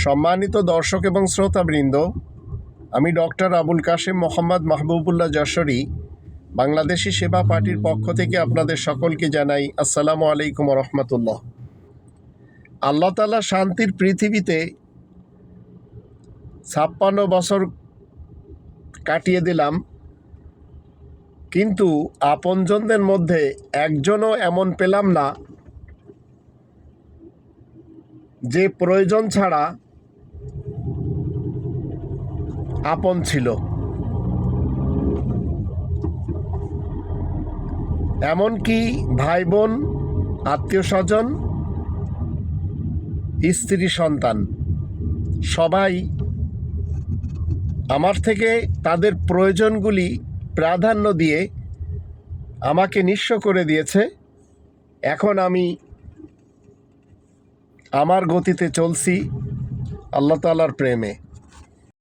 সম্মানিত দর্শক এবং শ্রোতাবৃন্দ, আমি ডক্টর আবুল কাশেম মোহাম্মদ মাহবুবুল্লাহ যশোরী বাংলাদেশি সেবা পার্টির পক্ষ থেকে আপনাদের সকলকে জানাই আসসালামু আলাইকুম রহমতুল্লাহ। আল্লাহ তাআলা শান্তির পৃথিবীতে 56 বছর কাটিয়ে দিলাম, কিন্তু আপনজনদের মধ্যে একজনও এমন পেলাম না যে প্রয়োজন ছাড়া আপন ছিল। এমনকি ভাই বোন, আত্মীয় স্বজন, স্ত্রী, সন্তান সবাই আমার থেকে তাদের প্রয়োজনগুলি প্রাধান্য দিয়ে আমাকে নিঃস্ব করে দিয়েছে। এখন আমি আমার গতিতে চলছি আল্লাহ তাআলার প্রেমে।